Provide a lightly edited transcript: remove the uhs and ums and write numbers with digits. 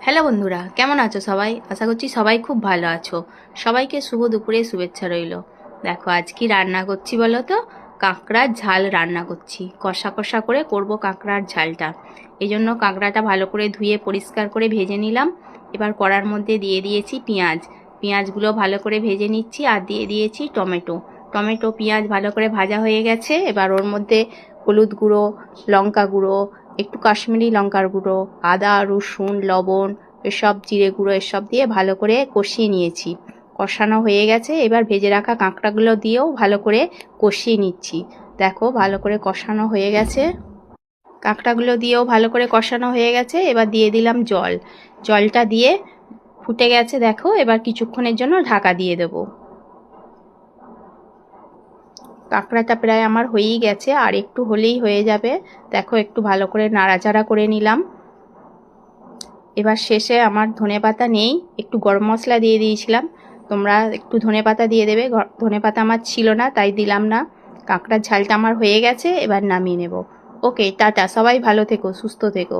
Hello বন্ধুরা, কেমন আছো সবাই? আশা করছি সবাই খুব ভালো আছো। সবাইকে শুভ দুপুরে শুভেচ্ছা রইল। দেখো আজ কি রান্না করছি বলো তো? কাঁকড়ার ঝাল রান্না করছি। কষা কষা করে করব কাঁকড়ার ঝালটা। এই জন্য কাঁকড়াটা ভালো করে ধুয়ে পরিষ্কার করে ভেজে নিলাম। এবার কড়ার মধ্যে দিয়ে দিয়েছি পেঁয়াজ। পেঁয়াজগুলো ভালো করে ভেজে নিচ্ছি আর দিয়ে দিয়েছি টমেটো। টমেটো পেঁয়াজ ভালো করে ভাজা হয়ে গেছে। এবার ওর মধ্যে হলুদ গুঁড়ো, লঙ্কা গুঁড়ো, একটু কাশ্মীরি লঙ্কার গুঁড়ো, আদা রসুন লবণ এসব, জিরে গুঁড়ো এসব দিয়ে ভালো করে কষিয়ে নিয়েছি। কষানো হয়ে গেছে। এবার ভেজে রাখা কাঁকড়াগুলো দিয়েও ভালো করে কষিয়ে নিচ্ছি। দেখো ভালো করে কষানো হয়ে গেছে। কাঁকড়াগুলো দিয়েও ভালো করে কষানো হয়ে গেছে। এবার দিয়ে দিলাম জল। জলটা দিয়ে ফুটে গেছে দেখো। এবার কিছুক্ষণের জন্য ঢাকা দিয়ে দেবো। কাঁকড়াটা প্রায় আমার হয়েই গেছে, আর একটু হলেই হয়ে যাবে। দেখো একটু ভালো করে নাড়াচাড়া করে নিলাম। এবার শেষে আমার ধনেপাতা নেই, একটু গরম মশলা দিয়ে দিয়েছিলাম। তোমরা একটু ধনেপাতা দিয়ে দেবে। ধনেপাতা আমার ছিল না তাই দিলাম না। কাঁকড়ার ঝালটা আমার হয়ে গেছে, এবার নামিয়ে নেব। ওকে, টাটা, সবাই ভালো থেকো, সুস্থ থেকো।